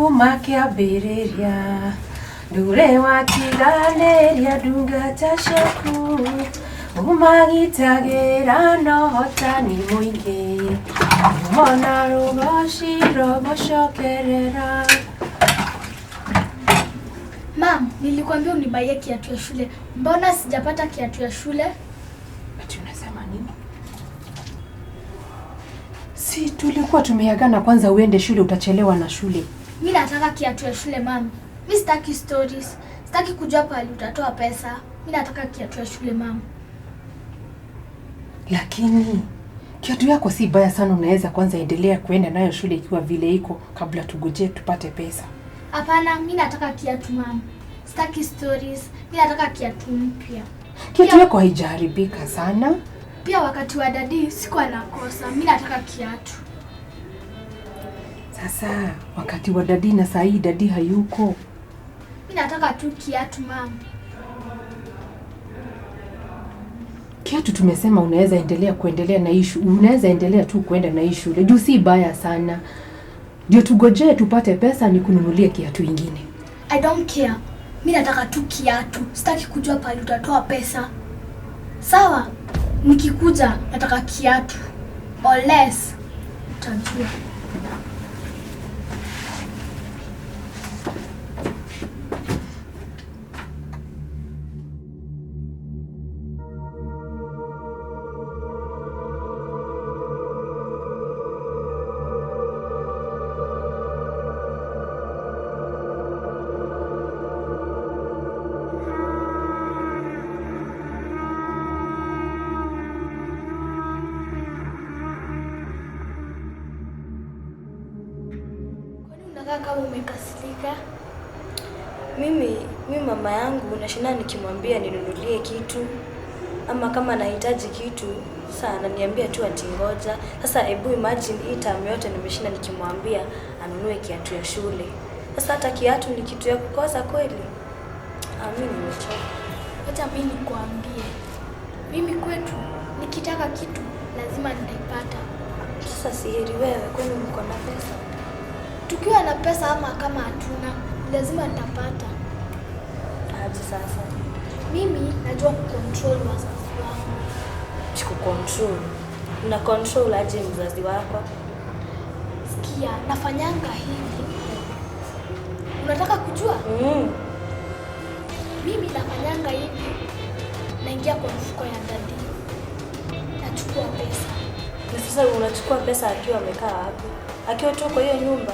kuma kiambĩrĩria ndure watiganĩria ndungata ciaku umagitagĩra na ũhotani mũingĩ mona rũgoci rũgũcokerera. Mam, nilikwambia unibaie kiatu ya shule. Mbona sijapata kiatu ya shule? Ati unasema nini? Si tulikuwa tumeagana kwanza uende shule, utachelewa na shule. Mimi nataka kiatu ya shule mam. Mimi sitaki stories. Sitaki kujua pale utatoa pesa. Mimi nataka kiatu ya shule mam. Lakini kiatu yako si baya sana, unaweza kwanza endelea kuenda nayo shule ikiwa vile iko kabla tugojee tupate pesa. Hapana, mimi nataka kiatu mam. Sitaki stories. Mimi nataka kiatu mpya. Kiatu yako haijaharibika sana. Pia wakati wa dadi sikuwa nakosa. Mimi nataka kiatu. Sasa wakati wa dadi na saa hii dadi hayuko. Mimi nataka tu kiatu mam. Kiatu tumesema unaweza kuendelea na issue. Unaweza endelea tu kuenda na issue. Juu si baya sana. Ndio tugojee tupate pesa ni kununulia kiatu ingine. I don't care. Mimi nataka tu kiatu. Sitaki kujua pale utatoa pesa. Sawa? Nikikuja nataka kiatu. Or less. Utajua. Kama umekasirika. Mimi mama yangu nashinda nikimwambia ninunulie kitu ama kama nahitaji kitu sasa ananiambia tu ati ngoja. Sasa hebu imagine hii time yote nimeshinda nikimwambia anunue kiatu ya shule. Sasa hata kiatu ni kitu ya kukosa kweli? Mimi nimechoka. Acha mimi nikwambie. Mimi kwetu nikitaka kitu lazima nitaipata. Sasa si heri wewe kwani uko na pesa? Tukiwa na pesa ama kama hatuna, lazima nitapata. Aje sasa? Mimi najua kucontrol wazazi wangu. Kucontrol? Una control aje mzazi wako? Sikia, nafanyanga hivi. Unataka kujua? Mimi nafanyanga hivi. Naingia kwa mfuko ya dadi. Nachukua pesa. Na sasa unachukua pesa akiwa amekaa wapi? Akiwa tu kwa hiyo nyumba?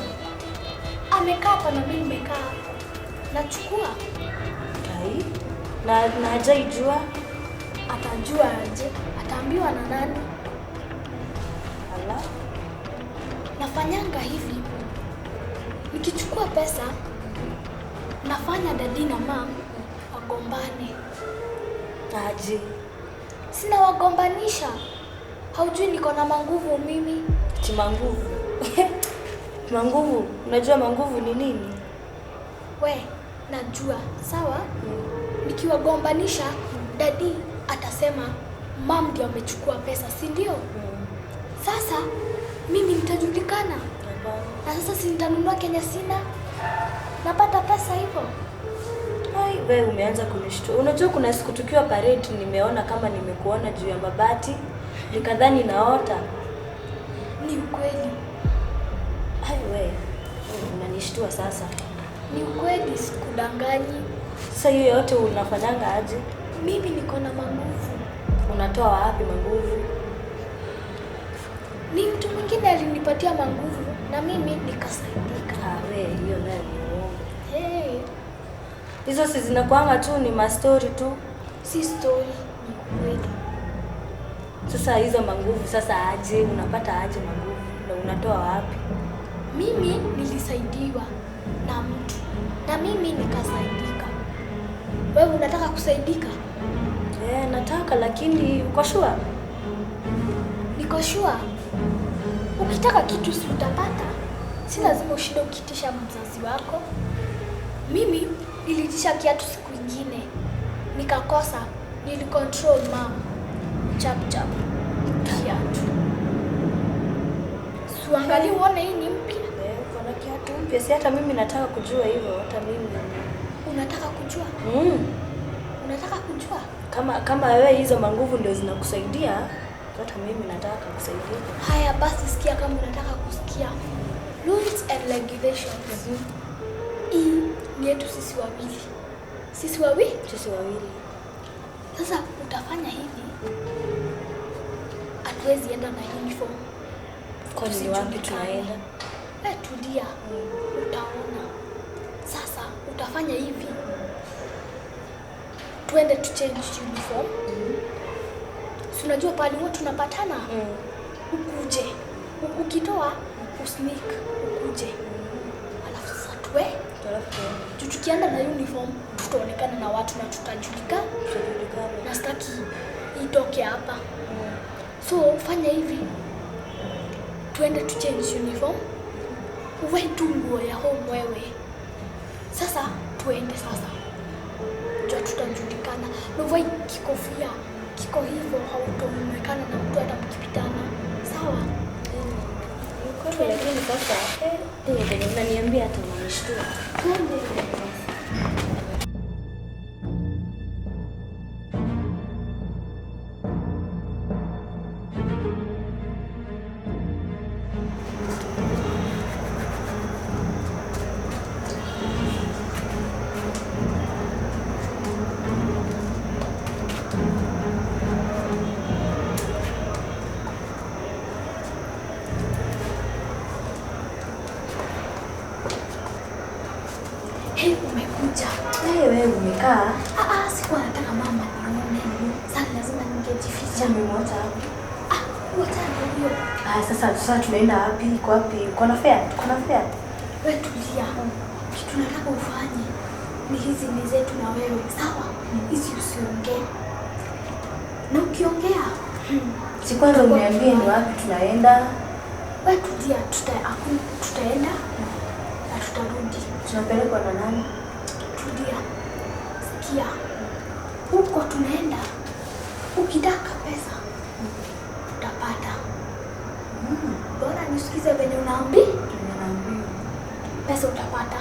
Amekaa hapa na mimi nimekaa hapo. Nachukua. Kai? Na hajaijua? Atajua aje? Ataambiwa na nani? Ala. Nafanyanga hivi. Nikichukua pesa, nafanya dadi na mama wagombane. Aje? Sina wagombanisha. Haujui niko na manguvu mimi. Ati manguvu? Manguvu? Unajua manguvu ni nini? We, najua. Sawa? Nikiwagombanisha, dadi atasema mom ndio amechukua pesa, si ndio? Sasa mimi nitajulikana. Na sasa si nitanunua Kenya sina. Napata pesa hivyo. Ai, wewe umeanza kunishtua. Unajua kuna siku tukiwa parade nimeona kama nimekuona juu ya mabati. Nikadhani naota. Ni ukweli. Hai wewe, unanishtua sasa. Ni ukweli, sikudanganyi. Sasa hiyo yote unafanyanga aje? Mimi niko na manguvu. Unatoa wapi manguvu? Ni mtu mwingine alinipatia manguvu na mimi nikasaidika. Wewe hiyo nayo ni uongo. Hey. Hizo si zinakuanga tu ni mastori tu. Si story, ni kweli. Sasa hizo manguvu sasa aje? Unapata aje manguvu? Na unatoa wapi? Mimi nilisaidiwa na mtu na mimi nikasaidika. Wewe unataka kusaidika? Nataka lakini uko sure? Niko sure. Ukitaka kitu si utapata. Si lazima ushinde ukitisha mzazi wako. Mimi nilitisha kiatu siku nyingine. Nikakosa, nilicontrol mom. Chap chap. Kiatu. Suangalia uone hii ni mpya. Kuna kiatu Pia hata mimi nataka kujua hivyo, hata mimi. Unataka kujua? Unataka kujua? Kama wewe hizo manguvu ndio zinakusaidia, hata mimi nataka kusaidia. Haya basi sikia kama unataka kusikia. Rules and regulations. Hii ni yetu sisi wawili. Sisi wawili. Sasa utafanya hivi. Hatuwezi enda na uniform. Kwa nini wapi tunaenda? Tulia. Utaona. Sasa utafanya hivi. Tuende tu change uniform. Si unajua pale wote tunapatana? Ukuje. Ukitoa usneak ukuje. Alafu sasa tukienda na uniform tutaonekana na watu na tutajulikana. Na sitaki itoke hapa. So fanya hivi. Tuende tu change uniform. Uwe tu nguo ya home wewe. Sasa tuende sasa. Ndio tutajulikana. Na uwe kikofia. Kiko hivyo hautoonekana na mtu hata mkipitana. Sawa? Lakini sasa ndio unaniambia hata unanishtua. Umekuja. Wewe umekaa? Sikuwa nataka mama nione. Sasa lazima ningejificha. Umemwacha hapo? Wacha hiyo. Sasa tunaenda wapi? Iko wapi? Kuna fair? Wewe tulia. Kitu nataka ufanye ni hizi ni zetu na wewe. Sawa? Hizi usiongee. Na ukiongea, si kwanza uniambie ni wapi tunaenda? Wewe tulia, tutaenda na tutarudi. Tunapelekwa na nani? Tulia. Sikia. Huko tunaenda. Ukitaka pesa utapata. Bora nisikize venye unaambia. Pesa utapata.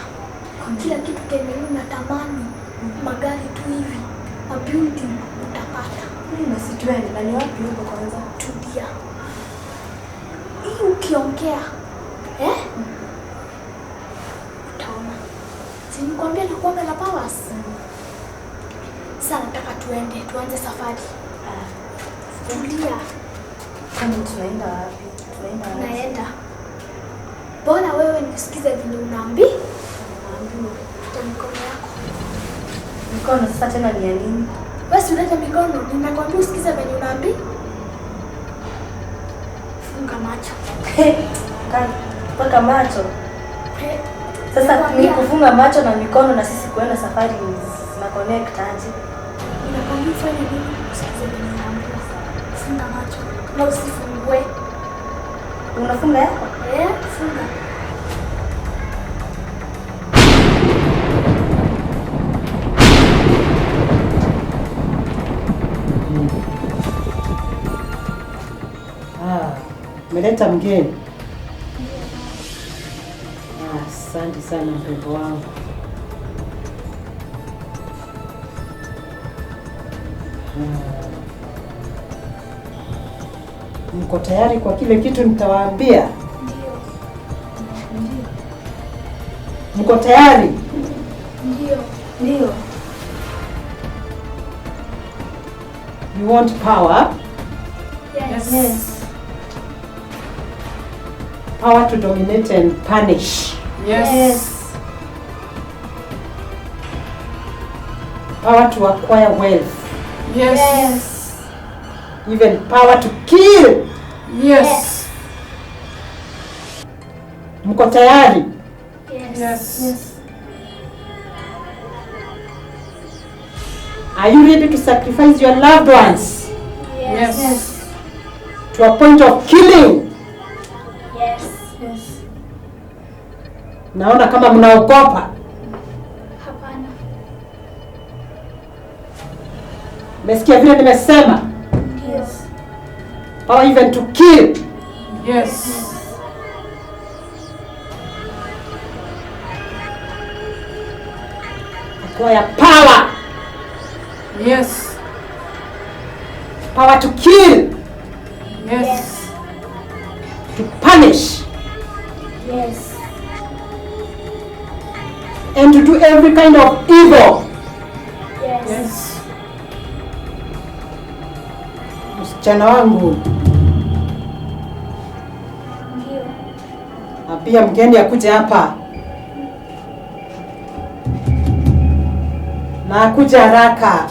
Kila kitu kenye unatamani. Magari tu hivi. A building utapata. Na situende na ni wapi huko kwanza? Tulia. Hii ukiongea. Utaona. Si nikwambia nakuanga na powers. Sasa nataka tuanze safari. Tulia. Kama tunaenda wapi? Naenda. Bora wewe nisikize vile unaambia. Tuta mikono yako. Mikono sasa tena ni ya nini? Basi unaleta mikono, ninakwambia usikize venye unaambia. Funga macho. Paka macho. Sasa ni kufunga macho na mikono na sisi kuenda safari na connect aje? Ninakwambia ufanye nini? Usikize venye unaambia. Funga macho. Na usifungue. Unafunga yako? Funga. Umeleta mgeni? Asante sana mtoto wangu. Mko tayari kwa kile kitu nitawaambia? Ndio. Mko tayari? Ndio. You want power? Yes. Power to dominate and punish. Yes. Power to acquire wealth. Yes. Even power to kill. Yes. Mko tayari? Yes. Are you ready to sacrifice your loved ones? Yes. To a point of killing? Yes. Naona kama mnaogopa. Hapana. Umesikia vile nimesema? Yes. Power even to kill. Yes. acquire power. Yes. Power to kill, Yes. to punish, Yes. and to do every kind of evil. Yes. Yes. Msichana wangu, Ndio. na pia mgeni akuje hapa na akuje haraka.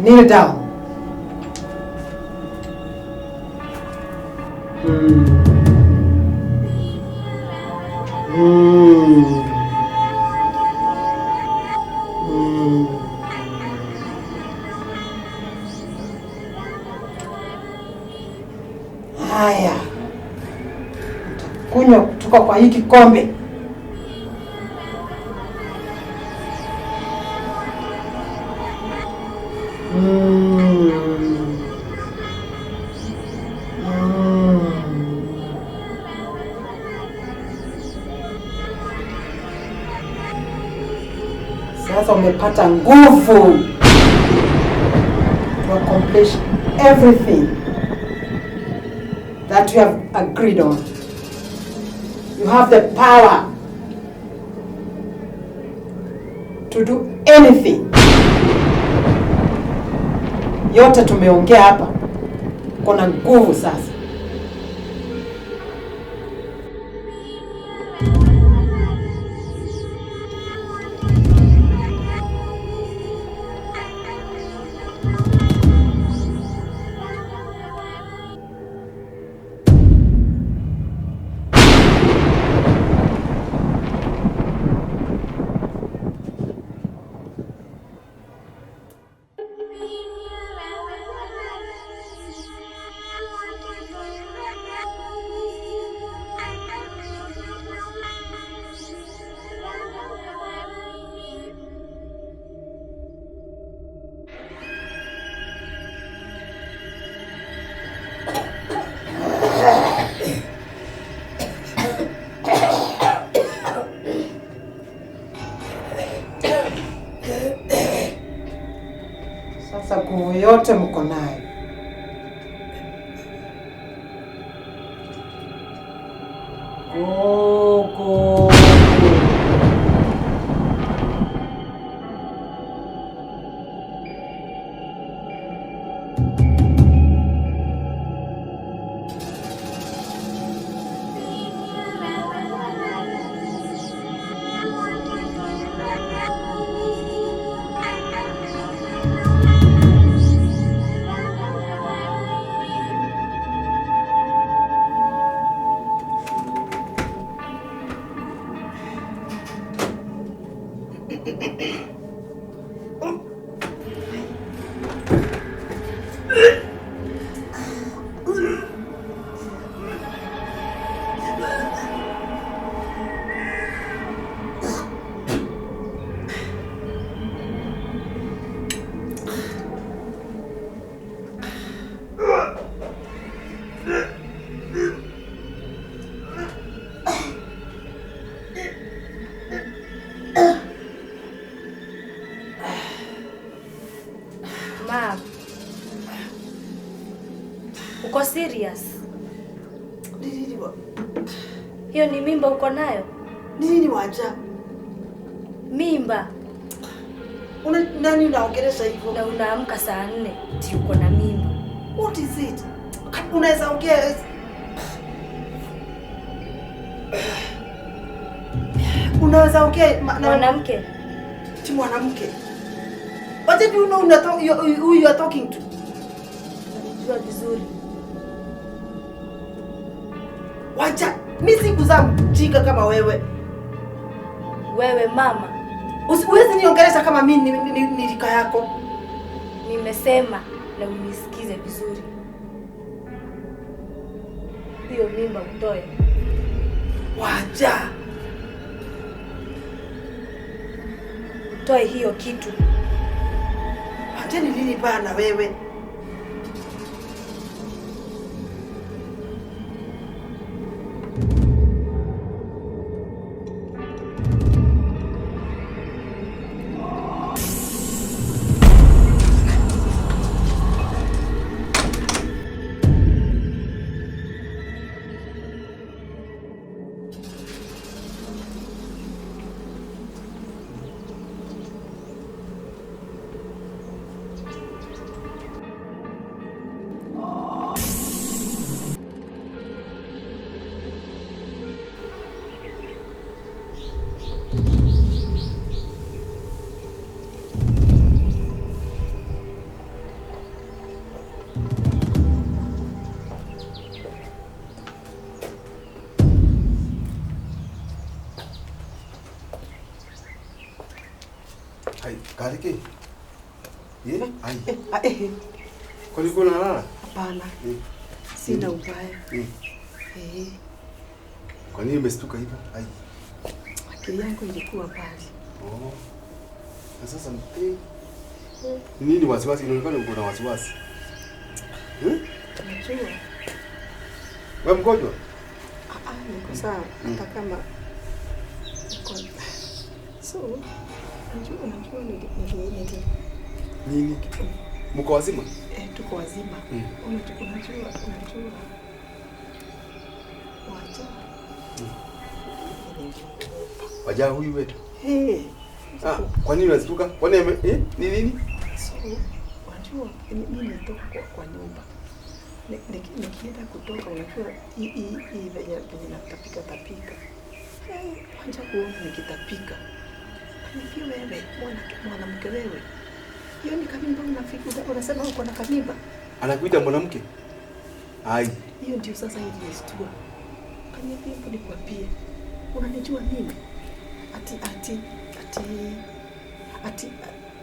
Kneel down. Haya, kunywa kutoka kwa hii kikombe. Sasa umepata nguvu to accomplish everything that you have agreed on. You have the power to do anything. Yote tumeongea hapa, kuna nguvu sasa. Sasa nguvu yote mko nayo. Go. Ma, uko serious? Hiyo ni mimba uko nayo? Nini waja? Mimba? Nani unaongelesha hivyo? Na unaamka saa 4 ati uko na mimba. What is it? Unaweza ongea? Unaweza ongea Mwanamke? Ti mwanamke. What do you know who you are talking to? Unajua vizuri. Wacha, mimi sikuzaa mjinga kama wewe. Wewe mama, Usiwezi niongelesha kama mimi ni rika yako. nimesema na unisikize vizuri. Hiyo mimba utoe. Wacha. Utoe hiyo kitu. Wacha ni nini baya na wewe? Kariki. Ai. Kwani uko unalala? Hapana. Sina ubaya. Kwa nini umestuka hivyo? Ai. Akili yangu ilikuwa mbali. Na sasa nini wasiwasi? Inaonekana uko na wasiwasi. Unajua? Wewe mgonjwa? Niko sawa. Hata kama so, unajua nini? Mko wazima? Tuko wazima. Unajua. Waja huyu wetu. Kwa nini unastuka? Kwa nini ni nini? So, unajua mimi nitoka kwa nyumba. Nikienda kutoka unajua hii venye natapika. Kwanza kuona nikitapika. Pia wewe mwanamke wewe. Hiyo ni kamimba unafikiri unasema uko na kamimba? Anakuita mwanamke? Ai. Hiyo ndio sasa hivi nistua. Kaniambia hapo nikwambie. Unanijua mimi? Ati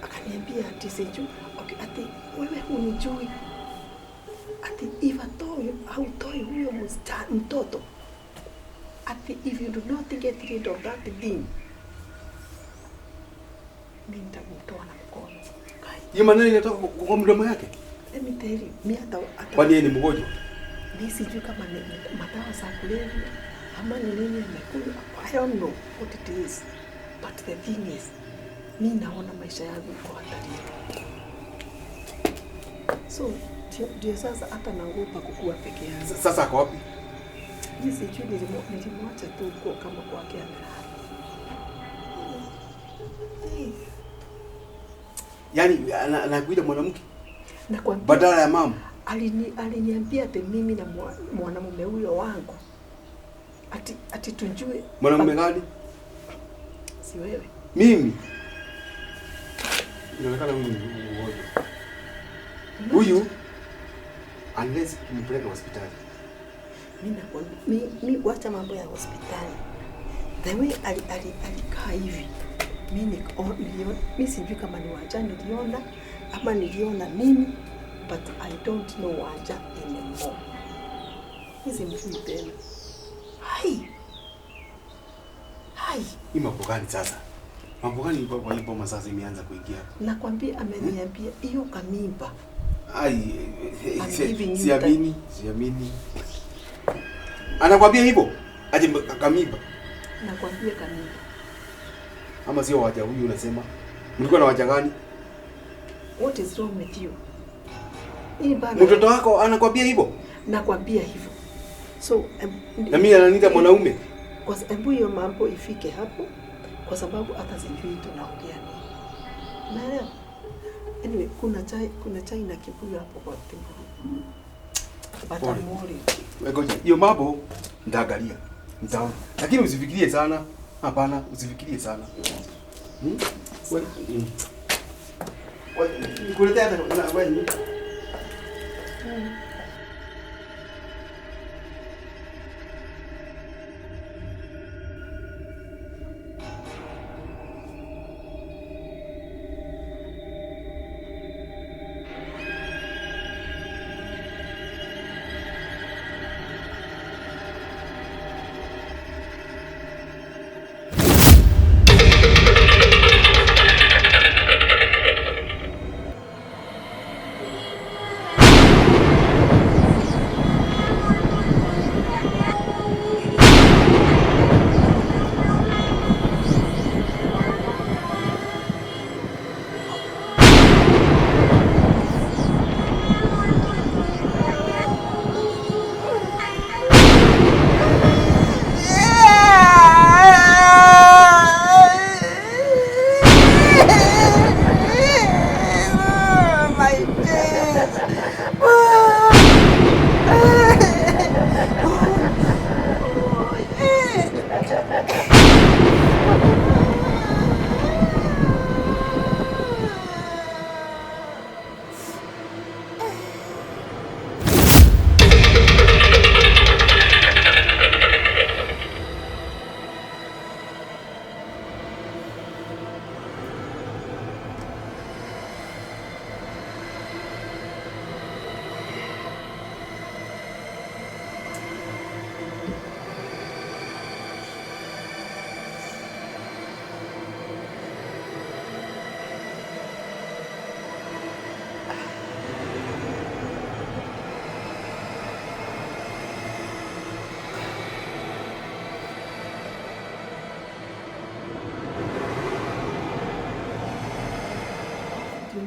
akaniambia ati siju. Okay, ati wewe hunijui. Ati if hautoi huyo mtoto. Ati if you do not get rid of that thing. Mimi nitamtoa na mkono. Hiyo maneno inatoka kwa mdomo yake? Let me tell you, mimi hata kwani yeye ni mgonjwa? Mimi sijui kama ni madawa za kulevya ama ni nini amekunywa. I don't know what it is. But the thing is, mimi naona maisha yangu iko hatarini. So, ndio sasa hata naogopa kukua peke yangu. Sasa ako wapi? Mimi sijui nilimwacha tu huko kama kwake amelala. Yaani anakuita mwanamke? Nakwambia badala ya mama. Aliniambia ati mimi na mwanamume huyo wangu. Ati tujue mwanamume gani? Si wewe. Mimi. Inaonekana huyu ni mgonjwa. Huyu unless kimpeleka hospitali. Mimi wacha mambo ya hospitali. The way alikaa hivi. Mimi sijui kama ni waja niliona ama niliona mimi, but I don't know waja anymore. Hizi mjui tena. Hai. Hii mambo gani sasa? Mambo gani kwa hii boma sasa imeanza kuingia? Nakwambia ameniambia hiyo kamimba. Ai, siamini. Anakwambia hivyo? Aje kamimba? Nakwambia kamimba. Ama sio waja huyu unasema? Mlikuwa na waja gani? What is wrong with you? Mtoto wako anakwambia hivyo? Nakwambia hivyo. So, na mimi ananiita mwanaume. Kwa sababu hiyo mambo ifike hapo, kwa sababu hata sijui tunaongea nini. Naelewa. Anyway, kuna chai na kibuyu hapo kwa table. Batamori. Ngoja, hiyo mambo nitaangalia. Nitaona. Lakini usifikirie sana. Hapana, usifikirie sana. Wewe nikuletea hata wewe.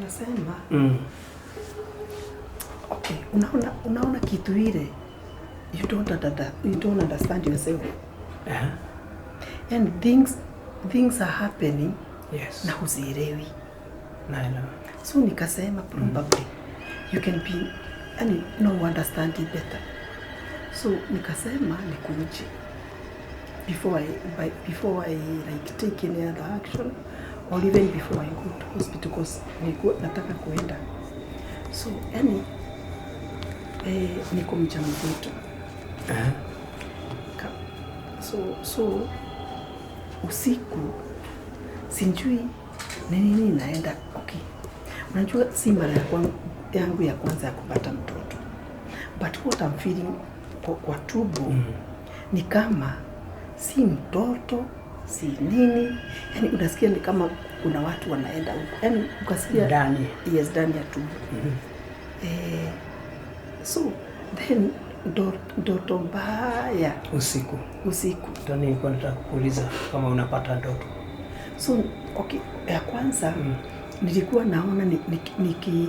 nasema okay, unaona kitu ile you don't understand yourself. And things are happening. Yes. Na huzielewi. Naelewa. So nikasema probably you can be no understand it better. So nikasema nikuje before I like take any other action or even before I go to hospital because nataka kuenda. So niko mjamzito. So usiku sijui nini naenda. Okay, unajua si mara yangu ya kwanza ya kupata mtoto, but what I'm feeling kwa tumbo ni kama si mtoto, si nini, yani unasikia ni kama kuna watu wanaenda huko, yani ukasikia ndani. Yes, ndani ya tumbo. So then ndoto mbaya usiku. Ndio nilikuwa nataka kuuliza kama unapata ndoto. So okay, ya kwanza nilikuwa naona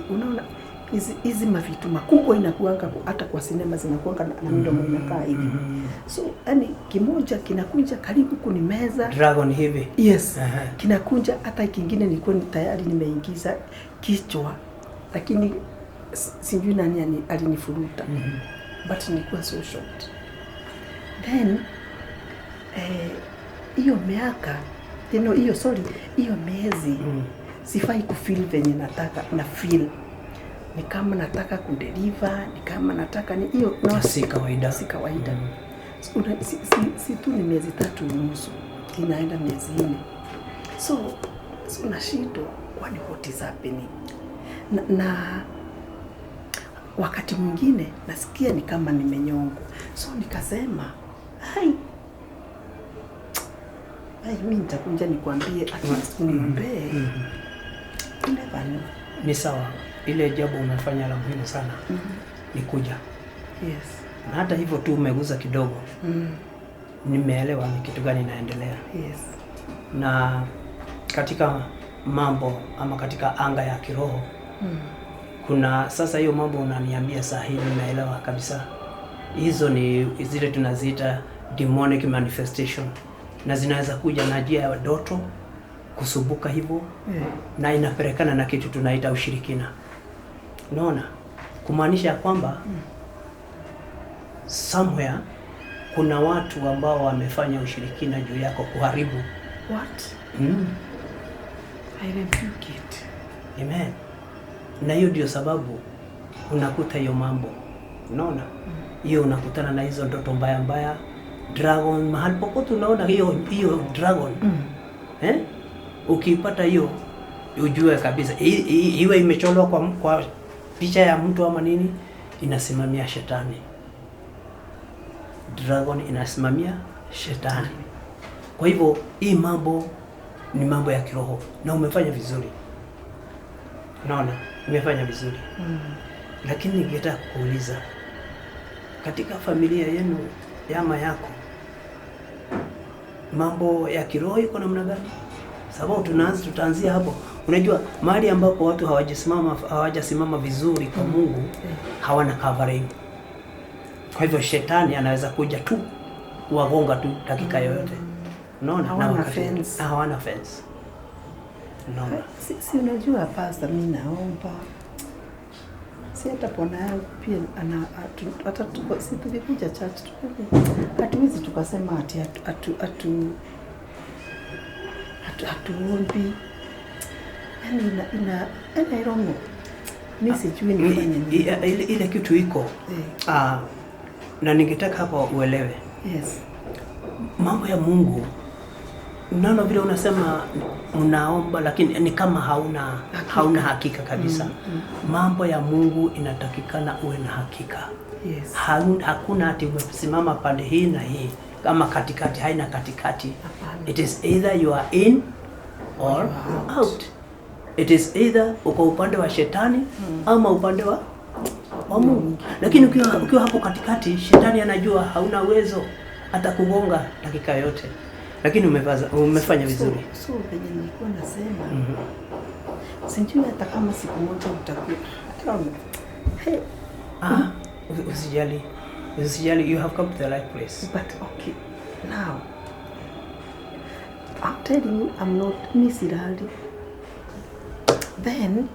unaona hizi mavitu makubwa inakuanga hata kwa sinema zinakuanga na mdomo inakaa hivi. So kimoja kinakuja karibu kunimeza. Dragon hivi. Yes. Kinakuja hata kingine nilikuwa tayari nimeingiza kichwa, lakini sijui nani alinifuruta. But nilikuwa so shocked. Then hiyo miaka hiyo miezi sifai kufeel venye nataka na feel ni kama nataka kudeliver, ni kama nataka ni hiyo si kawaida. Si tu ni miezi 3.5 inaenda miezi 4. So nashindwa kwani what is happening. Na wakati mwingine nasikia ni kama nimenyongwa. So nikasema mimi nitakuja nikwambie at least uniombee. Ni sawa. Ile jambo umefanya la muhimu sana. Ni kuja. Yes. Na hata hivyo tu umeguza kidogo. Nimeelewa ni kitu gani inaendelea. Yes. Na katika mambo ama katika anga ya kiroho kuna sasa hiyo mambo unaniambia saa hii nimeelewa kabisa. Hizo ni zile tunaziita demonic manifestation. Na zinaweza kuja na njia ya ndoto kusubuka hivyo. Na inapelekana na kitu tunaita ushirikina. Unaona? Kumaanisha kwamba somewhere kuna watu ambao wamefanya ushirikina juu yako kuharibu. What? I rebuke it. Amen. Na hiyo ndio sababu unakuta hiyo mambo. Unaona? Hiyo unakutana na hizo ndoto mbaya. Dragon mahali popote unaona hiyo dragon. Ukipata hiyo ujue kabisa iwe imechorwa kwa picha ya mtu ama nini, inasimamia shetani. Dragon inasimamia shetani. Kwa hivyo hii mambo ni mambo ya kiroho na umefanya vizuri. Unaona? Umefanya vizuri. Lakini ningetaka kuuliza katika familia yenu yama yako mambo ya kiroho iko namna gani? Sababu tutaanzia hapo. Unajua mahali ambapo watu hawajasimama vizuri kwa Mungu hawana covering. Kwa hivyo shetani anaweza kuja tu kuwagonga tu dakika yoyote. Unaona? Hawana fence. Unaona? Si unajua pastor, mimi naomba. Si hata bwana yangu pia hata si tulikuja church hatuwezi tukasema ati hatuombi. I don't know. Mimi sijui nifanye nini. Ile kitu iko. Na ningetaka hapa uelewe. Yes. Mambo ya Mungu. Unaona vile unasema mnaomba lakini ni kama hauna hakika kabisa. Mambo ya Mungu inatakikana uwe na hakika. Yes. Hakuna ati umesimama pande hii na hii kama katikati, haina katikati. It is either you are in or out. It is either uko upande wa shetani ama upande wa Mungu. Lakini ukiwa hapo katikati, shetani anajua hauna uwezo hata kugonga dakika yote. Lakini umefanya vizuri. So venye nilikuwa nasema Sijui hata kama siku moja utakuwa. Hey. Usijali. Usijali, you have come to the right place. But okay, now I'm telling you, I'm not misirali. Then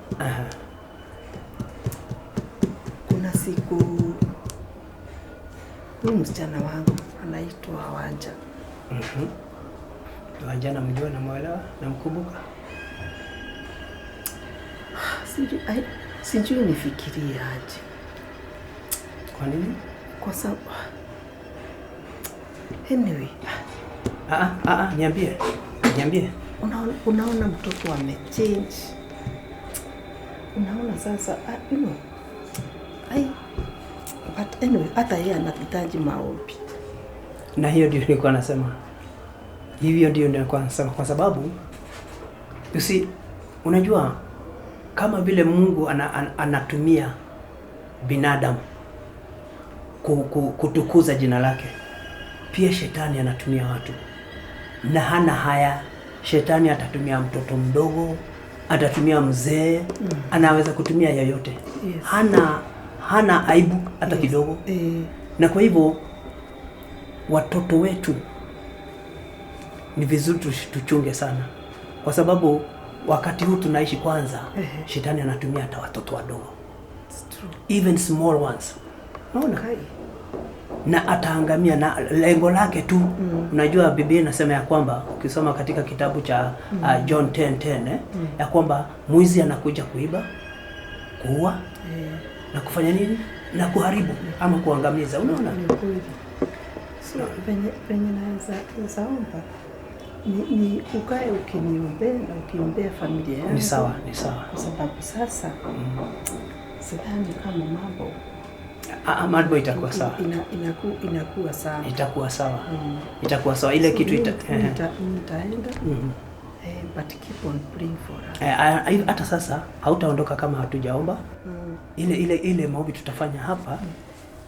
kuna siku huyu msichana wangu anaitwa Wanja. Wanja namjua, namwelewa, namkumbuka. Sijui nifikirie aje. Kwa nini? Kwa sababu anyway. Niambie. Unaona mtoto amechange. Unaona sasa, you know. But anyway, hata yeye anahitaji maombi. Na hiyo ndio nilikuwa nasema. Hivyo ndio nilikuwa nasema kwa sababu unajua kama vile Mungu anatumia binadamu kutukuza jina lake, pia shetani anatumia watu. Na hana haya, shetani atatumia mtoto mdogo, atatumia mzee, anaweza kutumia yoyote. Yes. Hana aibu hata kidogo. Na kwa hivyo watoto wetu ni vizuri tuchunge sana, kwa sababu wakati huu tunaishi kwanza, shetani anatumia hata watoto wadogo. It's true. Even small ones. Unaona? Okay. Na ataangamia na lengo lake tu. Unajua Biblia inasema ya kwamba ukisoma katika kitabu cha John 10:10 ya kwamba mwizi anakuja kuiba, kuua na kufanya nini? Na kuharibu ama kuangamiza. Unaona? So venye naweza omba ni ukae ukiniombea na ukiombea familia yangu. Ni sawa. Kwa sababu sasa sidhani kama mambo itakuwa sawa. Inakuwa sawa. Itakuwa sawa. Ile kitu nitaenda. But keep on praying for us. Hata sasa hautaondoka kama hatujaomba. Ile maombi tutafanya hapa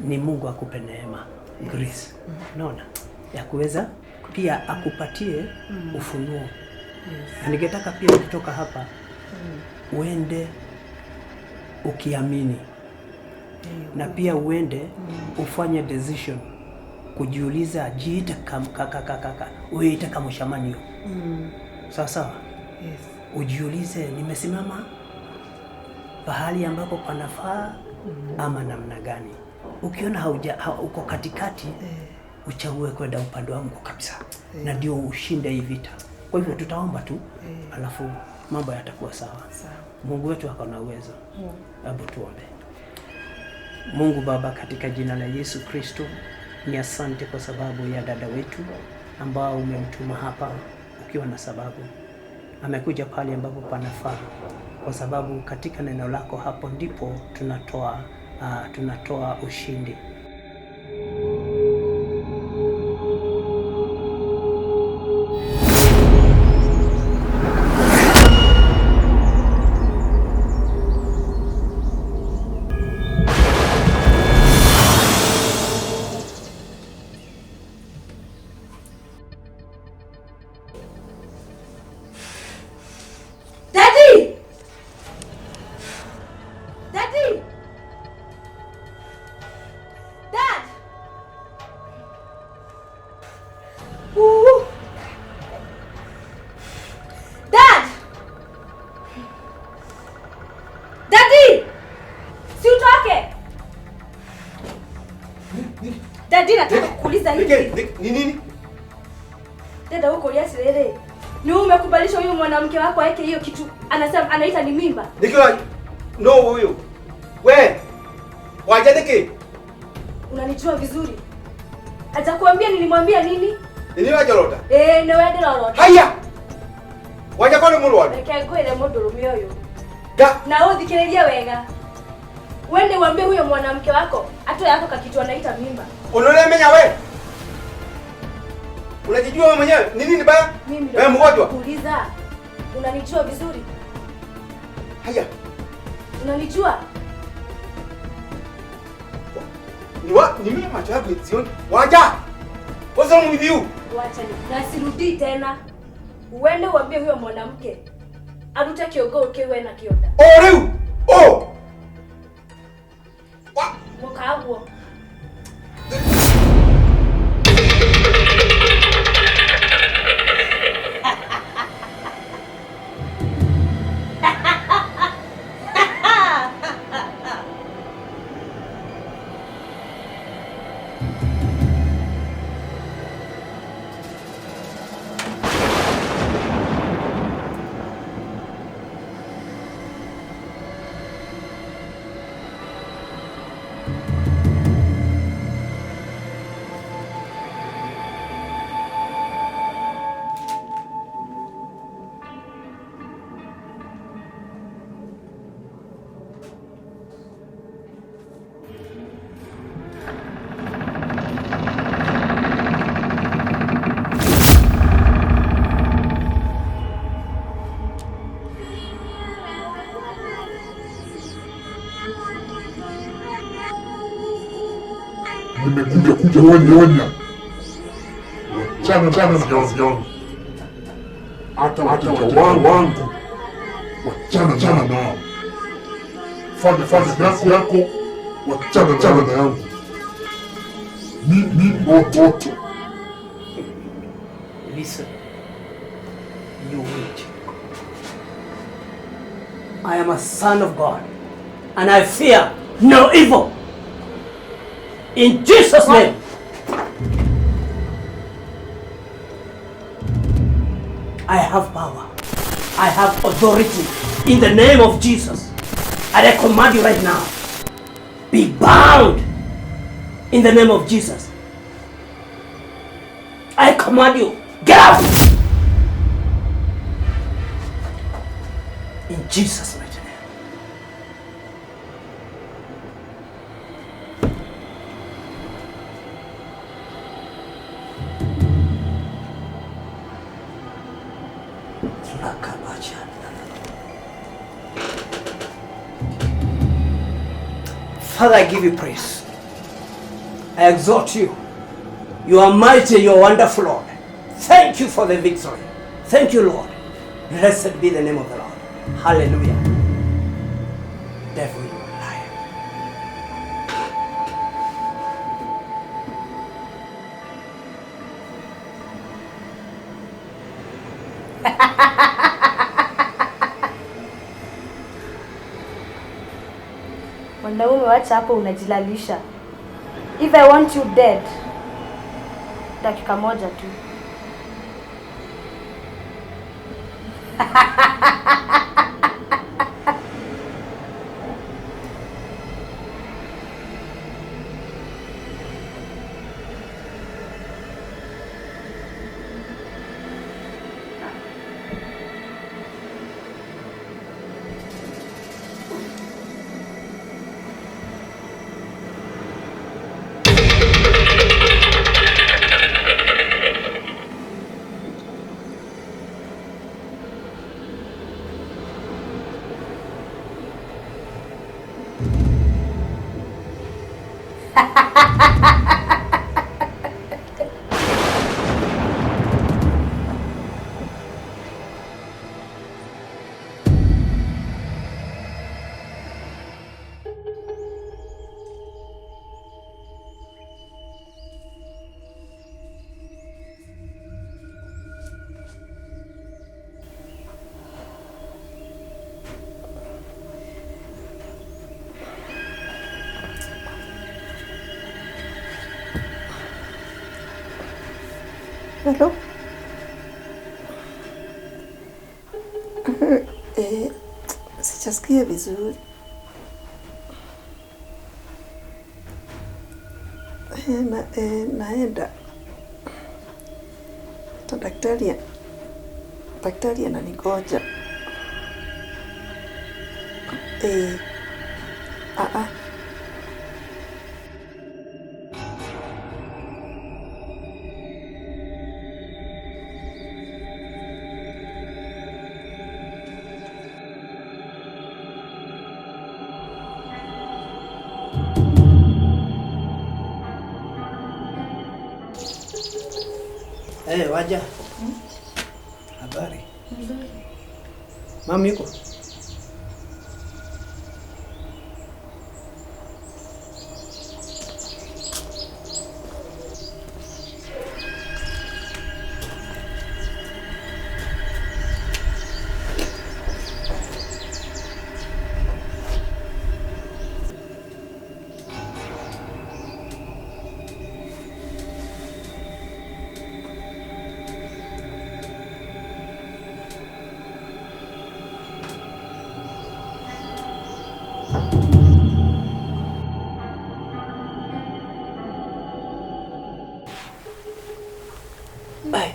ni Mungu akupe neema, grace. Unaona? Ya kuweza pia akupatie ufunuo. Na ningetaka pia kutoka hapa uende ukiamini. Na pia uende ufanye decision kujiuliza, jiita uite kama shamanio. Sawa. Yes. Ujiulize, nimesimama pahali ambako panafaa ama namna gani? Ukiona uko katikati, uchague kwenda upande wangu kabisa. Na ndio ushinde hii vita. Kwa hivyo tutaomba tu, alafu mambo yatakuwa sawa. Mungu wetu ako na uwezo. Hebu tuombe. Mungu Baba, katika jina la Yesu Kristo, ni asante kwa sababu ya dada wetu ambao umemtuma hapa ukiwa na sababu. Amekuja pale ambapo panafaa, kwa sababu katika neno lako hapo ndipo tunatoa ushindi. Dadi, nataka kukuuliza hivi. Ni nini? Dada, huko yasirere. Ni umekubalisha huyu mwanamke wako yake hiyo kitu anasema anaita ni mimba? Nikiwa no huyo. Wajadeke. Unanijua vizuri. Atakuambia nilimwambia nini? Nini wajalota? No wajalota. Haya. Wajakone mulwani. Nekegwele modorumi oyo. Da. Na udhikireria wega. Wende uambie huyo mwanamke wako ato yako kakitu anaita mimba. Unalemenya wewe? Unajijua wewe mwenyewe? Nini ni baya? Wewe mgonjwa. Kuuliza. Unanijua vizuri? Haya. Unanijua? Ni mimi macho yako sioni. Waja. What's wrong with you? Wacha ni. Na sirudi tena. Uende uambie huyo mwanamke Aruta kiogo kiwe na kioda. Oh, riu. Oh. Mukaguo. Nimekuja kuonya. Chana na viongo. Hata watoto wangu. Wachana nao. Fanya yako. Wachana na yangu. Mimi mtoto. Listen. You wait. I am a son of God, and I fear no evil. In Jesus' name. I have power. I have authority in the name of Jesus. And I command you right now, be bound in the name of Jesus. I command you, get out! In Jesus' mighty name. Father, I give you praise. I exhort you. You are mighty, you are wonderful, Lord. Thank you for the victory. Thank you, Lord. Blessed be the name of the Lord. Hallelujah. Devil, you are liar. Mwanaume, wacha hapo unajilalisha. If I want you dead, dakika moja tu. Hello? Sijasikia vizuri. Naenda. Daktari ananigoja. Waja. Habari. Mami yuko? Ai.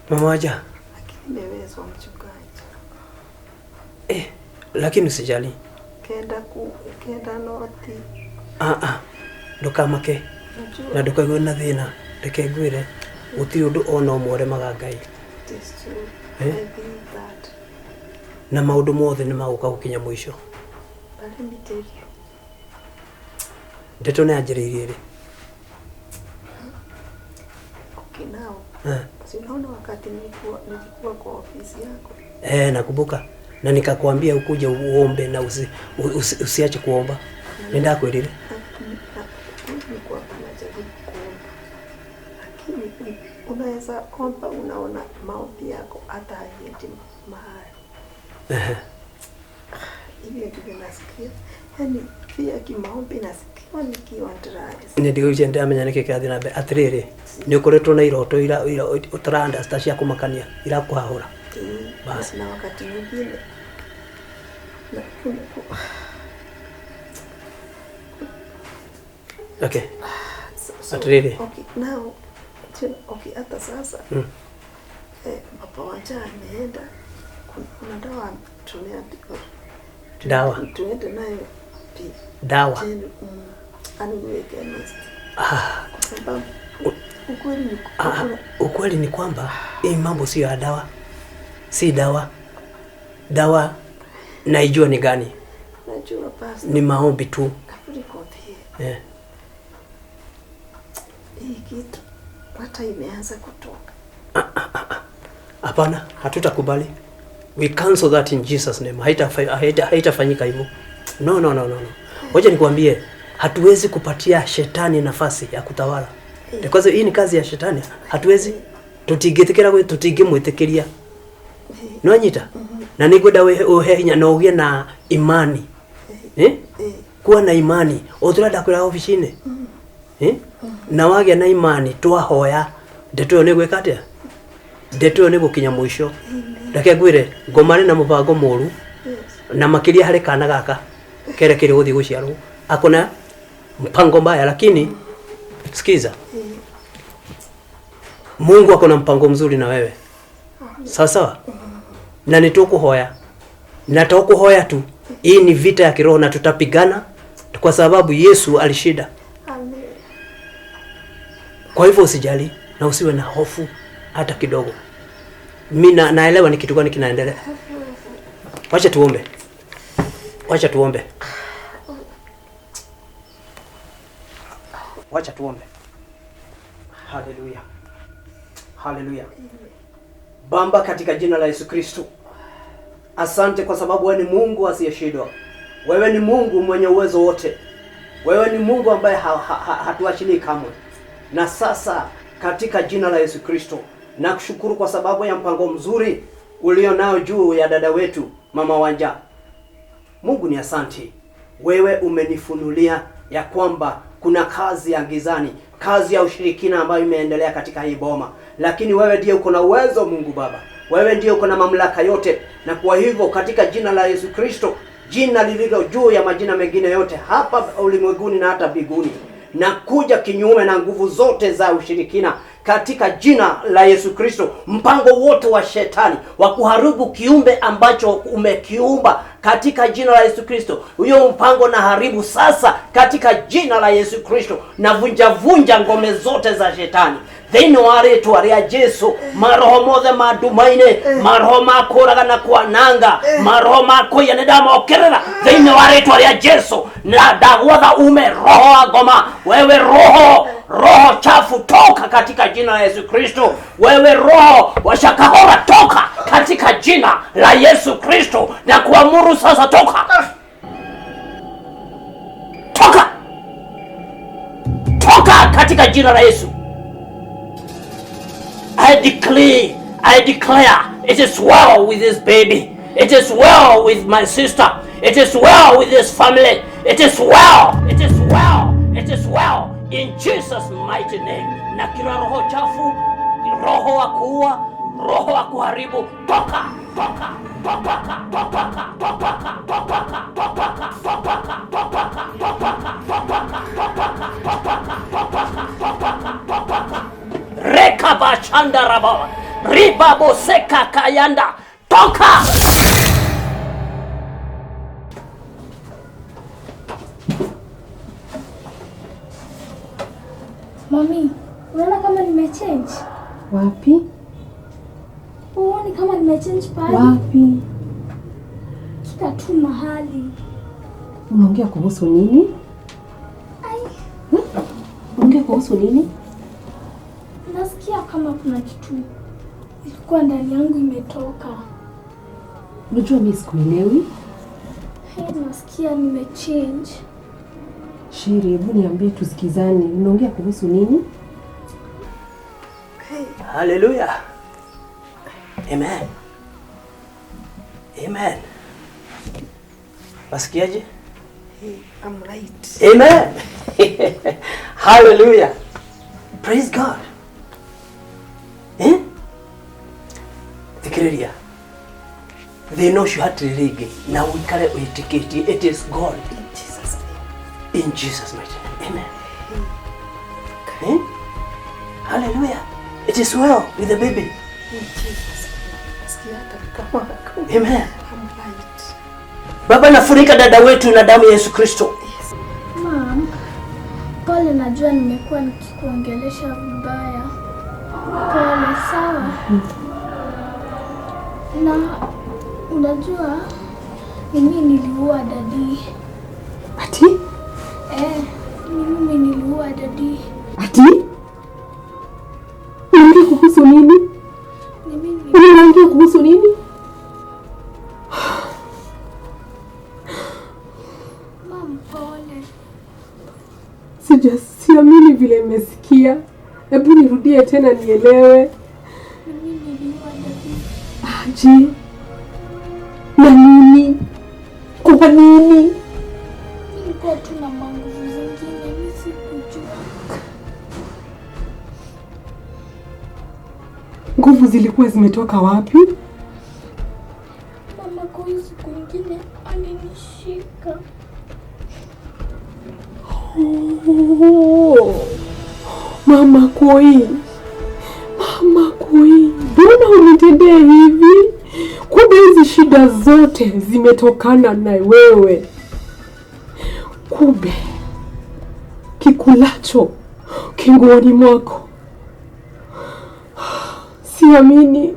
Mama waja. Lakini nimewezwa mchungaji. Lakini usijali. Kenda noti. Ndukamake. Na ndukagwe na thina. Reke ngwire gutiri undu ona umwe remaga Ngai. Na maundu mothe ni maguka gukinya mwisho. Ndeto nĩ anjĩrĩirie rĩ? Nao. Si unaona wakati nilikuwa kwa ofisi yako. Nakumbuka. Na nikakwambia ukuje uombe na usiache kuomba. Nenda kwelile. Nilikuwa najaribu kuomba. Lakini unaweza omba unaona maombi yako hata haiendi mahali. Ile kitu nasikia. Yaani pia kimaombi nasikia nikiwa ndrai. Ndio ujenda amenya niki kirathi na atiriri ni ukoretwo na iroto ira utaranda cia kumakania ira kuhahura basi na wakati mwingine okay atiriri okay now okay hata sasa baba wanja ameenda kuna dawa tunaenda nayo dawa aniweke nest kwa sababu ukweli ni kwamba hii mambo sio ya dawa, si dawa. Dawa naijua ni gani? Najua basi ni maombi tu. Hii kitu hata imeanza kutoka. Hapana, hatutakubali. We cancel that in Jesus name. Haitafanyika hivyo. No. Wacha nikwambie, hatuwezi kupatia shetani nafasi ya kutawala. Because hii ni kazi ya shetani. Hatuwezi tutingitikira gwe tutingimwitikiria. No nyita. Na nigwenda uhe hinya na ugie na imani. Kuwa na imani. Uturenda kwira ofisini. Na wage na imani twahoya. Ndeto ni gwika atia? Ndeto ni gukinya mwisho. Reke ngwire ngomare na mubango moru. Na makiria hari kana gaka. Kere kire guthi guciarwo. Akona mpango mbaya lakini sikiza. Mungu ako na mpango mzuri na wewe. Sawa? Na nitukuhoya. Natakuhoya tu. Hii ni vita ya kiroho na tutapigana kwa sababu Yesu alishinda. Amen. Kwa hivyo usijali na usiwe na hofu hata kidogo. Mimi naelewa ni kitu gani kinaendelea. Wacha tuombe. Wacha tuombe. Hallelujah. Hallelujah. Baba, katika jina la Yesu Kristo, asante kwa sababu wewe ni Mungu asiyeshindwa. Wewe ni Mungu mwenye uwezo wote. Wewe ni Mungu ambaye hatuachilii kamwe. Na sasa katika jina la Yesu Kristo, nakushukuru kwa sababu ya mpango mzuri ulio nao juu ya dada wetu Mama Wanja. Mungu ni asante. Wewe umenifunulia ya kwamba kuna kazi ya gizani, kazi ya ushirikina ambayo imeendelea katika hii boma. Lakini wewe ndiye uko na uwezo, Mungu Baba. Wewe ndiye uko na mamlaka yote. Na kwa hivyo katika jina la Yesu Kristo, jina lililo juu ya majina mengine yote hapa ulimwenguni na hata mbinguni, na kuja kinyume na nguvu zote za ushirikina katika jina la Yesu Kristo. Mpango wote wa shetani wa kuharibu kiumbe ambacho umekiumba katika jina la Yesu Kristo, huyo mpango na haribu sasa katika jina la Yesu Kristo. Na vunja ngome zote za shetani thĩinĩ wa rĩtwa rĩa Jesu. Maroho mothe madumaine, maroho makũraga na kwananga, maroho makoya nĩndamokerera thĩinĩ wa rĩtwa rĩa Jesu. Na ndagwatha ume roho wa ngoma, wewe roho roho chafu toka katika jina la Yesu Kristo. Wewe roho wa shakahora toka katika jina la Yesu Kristo, na kuamuru sasa toka. Toka. Toka katika jina la Yesu. I declare it is well with this baby. It is well with my sister. It is well with this family. It is well. It is well. It is well in Jesus mighty name. Na kila roho chafu, roho wa kuua, roho wa kuharibu, toka, toka, toka, toka, toka, toka, toka, toka. Rekaba chandaraba, ribabo seka kayanda, toka. Mami, unaona kama nimechange? Wapi? Uone kama nimechange pale? Wapi? Kila tu mahali. Unaongea kuhusu nini? Unaongea kuhusu nini? Nasikia kama kuna kitu ilikuwa ndani yangu imetoka. Unajua mimi sikuelewi. Nasikia nimechange. Shiri, hebu niambie tusikizane. Unaongea kuhusu nini? Hallelujah. Amen. Amen. Wasikiaje? I'm right. Amen. Hallelujah. Praise God. Fikiria. They know you had to relege. Now we carry etiquette. It is God. In Jesus' name. In Jesus' mighty name. Amen. Okay. Hallelujah. It is well with the baby. In Jesus' name. Amen. I'm right. Baba, nafunika dada wetu na damu ya Yesu Kristo. Mom, pole, najua nimekuwa nikikuongelesha vibaya. Pole, sawa? Na unajua mimi niliua dadi. Ati? Mimi niliua dadi. Ati? Unaongea kuhusu nini? Unaongea kuhusu nini? Mom, pole. Siamini vile nimesikia. Hebu nirudie tena nielewe. Mimi niliua dadi. Aje? Na nini? Kwa nini? Nilikuwa tu na manguvu zingine, mimi sikujua. Nguvu zilikuwa zimetoka wapi? Mama kwa hiyo siku nyingine alinishika. Oh, Mama Koi. Mama Koi, mbona unitendea hivi? Kumbe hizi shida zote zimetokana na wewe. Kumbe kikulacho kinguoni mwako. Siamini.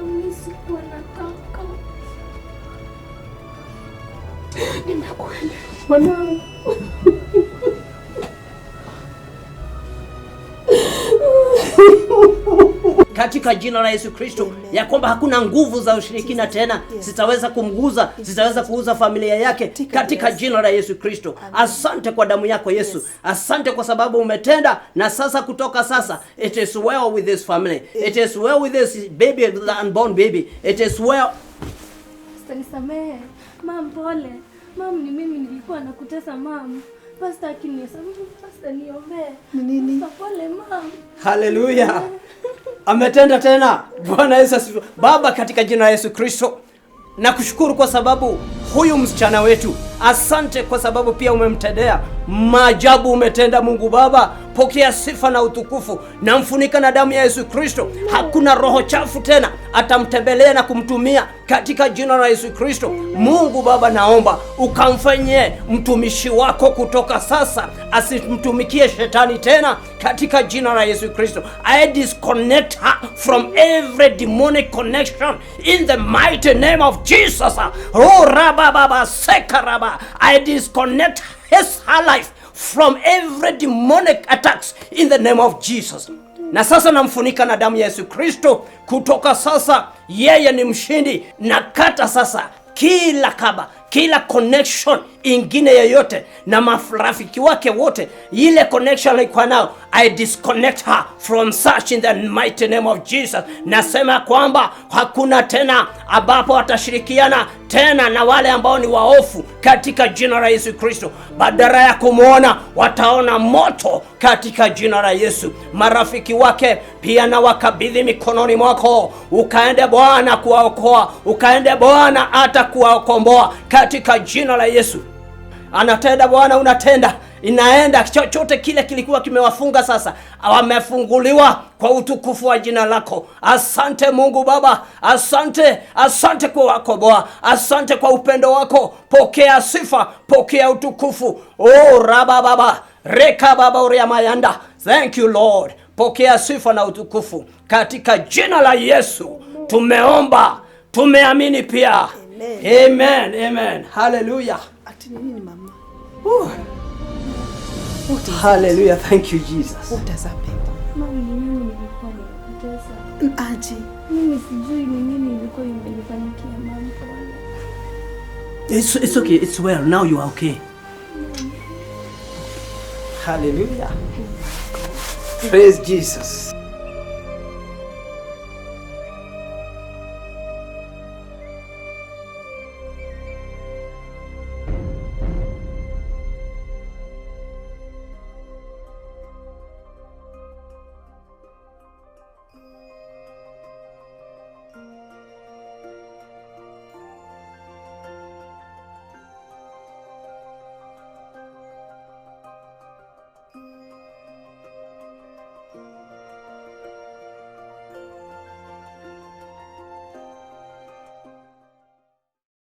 Mimi sikuwa nataka. Nimekuelewa mwanangu. Katika jina la Yesu Kristo, ya kwamba hakuna nguvu za ushirikina tena zitaweza kumguza, zitaweza kuuza familia yake katika jina la Yesu Kristo. Asante kwa damu yako Yesu. Asante kwa sababu umetenda, na sasa kutoka sasa it is well with this family. It is well with this baby, the unborn baby. It is well. Nisamehe. Mam, pole. Mam, ni mimi nilikuwa nakutesa mam. Pastor akinisamehe, Pastor niombe. Nini? Pole mam. Hallelujah. Ametenda tena. Bwana Yesu asifiwe. Baba, katika jina la Yesu Kristo, nakushukuru kwa sababu huyu msichana wetu. Asante kwa sababu pia umemtendea Maajabu umetenda Mungu Baba. Pokea sifa na utukufu. Namfunika na damu ya Yesu Kristo. Hakuna roho chafu tena atamtembelea na kumtumia katika jina la Yesu Kristo. Mungu Baba, naomba ukamfanyie mtumishi wako kutoka sasa asimtumikie shetani tena katika jina la Yesu Kristo. I disconnect her from every demonic connection in the mighty name of Jesus. Oh Rabba Baba Sekaraba. I disconnect her life from every demonic attacks in the name of Jesus. Na sasa namfunika na damu ya Yesu Kristo. Kutoka sasa yeye ni mshindi. Na kata sasa kila kaba, kila connection ingine yoyote na marafiki wake wote, ile connection alikuwa nao, I disconnect her from such in the mighty name of Jesus. Nasema kwamba hakuna tena ambapo watashirikiana tena na wale ambao ni waofu katika jina la Yesu Kristo. Badala ya kumuona wataona moto katika jina la Yesu. Marafiki wake pia na wakabidhi mikononi mwako, ukaende Bwana kuwaokoa, ukaende Bwana hata kuwakomboa katika jina la Yesu. Anatenda Bwana, unatenda, inaenda. Chochote kile kilikuwa kimewafunga sasa wamefunguliwa kwa utukufu wa jina lako. Asante Mungu Baba, asante kwa wakoboa, asante kwa upendo wako. Pokea sifa, pokea utukufu. Oh Raba Baba, Reka Baba Uria Mayanda. Thank you Lord. Pokea sifa na utukufu katika jina la Yesu. Tumeomba, tumeamini pia. Amen. Amen. Hallelujah. Ati nini mama? Hallelujah. Thank you Jesus. What has happened? Mami, mimi nilikuwa nimekutesa. Aje. Mimi sijui ni nini ilikuwa imenifanyikia mama. It's okay. It's well. Now you are okay. Hallelujah. Praise Jesus.